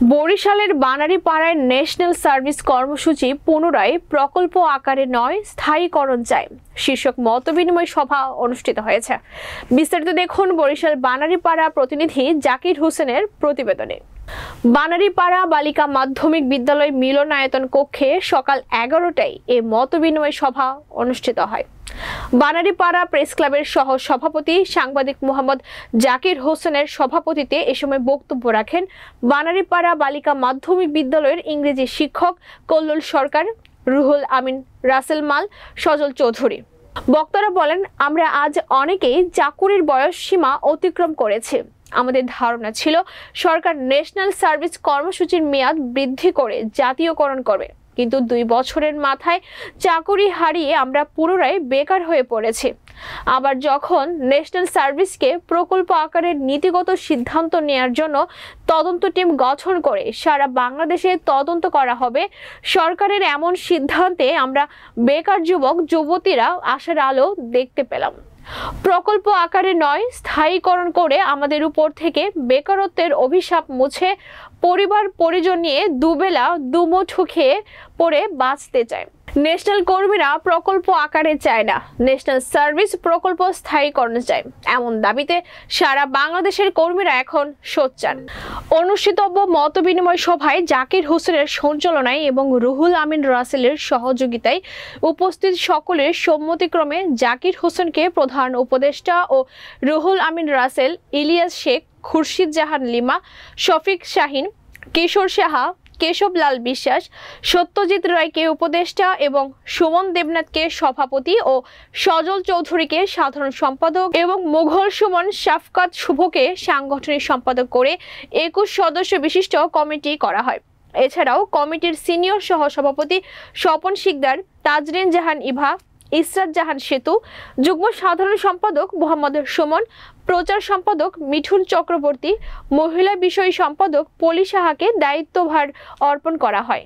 বরিশালের বানারীপাড়ায় national service কর্মসূচি পুনরায় প্রকল্প আকারে নয় স্থায়ীকরণ চাই শীর্ষক মতবিনিময় সভা অনুষ্ঠিত হয়েছে। বিস্তারিত দেখুন বরিশাল বানারীপাড়া প্রতিনিধি জাকির হোসেনের প্রতিবেদনে। বানারীপাড়া বালিকা মাধ্যমিক বিদ্যালয় মিলনায়তন কক্ষে সকাল 11টায় এই মতবিনিময় সভা অনুষ্ঠিত হয়। বানারীপাড়া প্রেস ক্লাবের সহ সভাপতি সাংবাদিক মোহাম্মদ জাকির হোসেনের সভাপতিত্বে এ সময় বক্তব্য রাখেন বানারীপাড়া বালিকা মাধ্যমিক বিদ্যালয়ের ইংরেজি শিক্ষক কল্লোল সরকার, রুহুল আমিন রাসেল মাল, সজল চৌধুরী। বক্তারা বলেন, আমরা আজ অনেকেই চাকুরির বয়স সীমা অতিক্রম করেছি। আমাদের ধারণা ছিল সরকার ন্যাশনাল সার্ভিস কর্মসূচির মেয়াদ বৃদ্ধি করে জাতীয়করণ করবে, কিন্তু 2 বছরের মাথায় চাকুরি হারিয়ে আমরা পুনরায় বেকার হয়ে পড়েছি। আবার যখন ন্যাশনাল সার্ভিসকে প্রকল্প আকারে নীতিগত সিদ্ধান্ত নেয়ার জন্য তদন্ত টিম গঠন করে সারা বাংলাদেশে তদন্ত করা হবে, সরকারের এমন সিদ্ধান্তে আমরা বেকার যুবক যুবতীরা আশার আলো দেখতে পেলাম। প্রকল্প আকারে নয় স্থায়ীকরণ করে আমাদের উপর থেকে বেকারত্বের অভিশাপ মুছে পরিবার পরিজন নিয়ে দুবেলা দুমুঠো খেয়ে পড়ে বাঁচতে চায়। ন্যাশনাল কর্মীরা প্রকল্প আকারে চায় না, ন্যাশনাল সার্ভিস প্রকল্প স্থায়ীকরণ চায়, এমন দাবিতে সারা বাংলাদেশের কর্মীরা এখন সোচ্চার। অনুষ্ঠিতব্য মতবিনিময় সভায় জাকির হোসেনের সঞ্চালনায় এবং রুহুল আমিন রাসেলের সহযোগিতায় উপস্থিত সকলের সম্মতিক্রমে জাকির হোসেনকে প্রধান উপদেষ্টা ও রুহুল আমিন রাসেল, ইলিয়াস শেখ, খুরশিদ জাহান লিমা, শফিক শাহিন, কিশোর সাহা, কেশব লাল বিশ্বাস, সত্যজিৎ রায়কে উপদেষ্টা এবং সুমন দেবনাথকে সভাপতি ও সজল চৌধুরীকে সাধারণ সম্পাদক এবং মুঘল সুমন শাফকাত শুভকে সাংগঠনিক সম্পাদক করে 21 সদস্য বিশিষ্ট কমিটি করা হয়। এছাড়াও কমিটির সিনিয়র সহ সভাপতি স্বপন শিকদার, তাজরিন জাহান ইভা, ইসরাত জাহান সেতু, যুগ্ম সাধারণ সম্পাদক মোহাম্মদ সুমন, প্রচার সম্পাদক মিঠুন চক্রবর্তী, মহিলা বিষয় সম্পাদক পলি সাহাকে দায়িত্বভার অর্পণ করা হয়।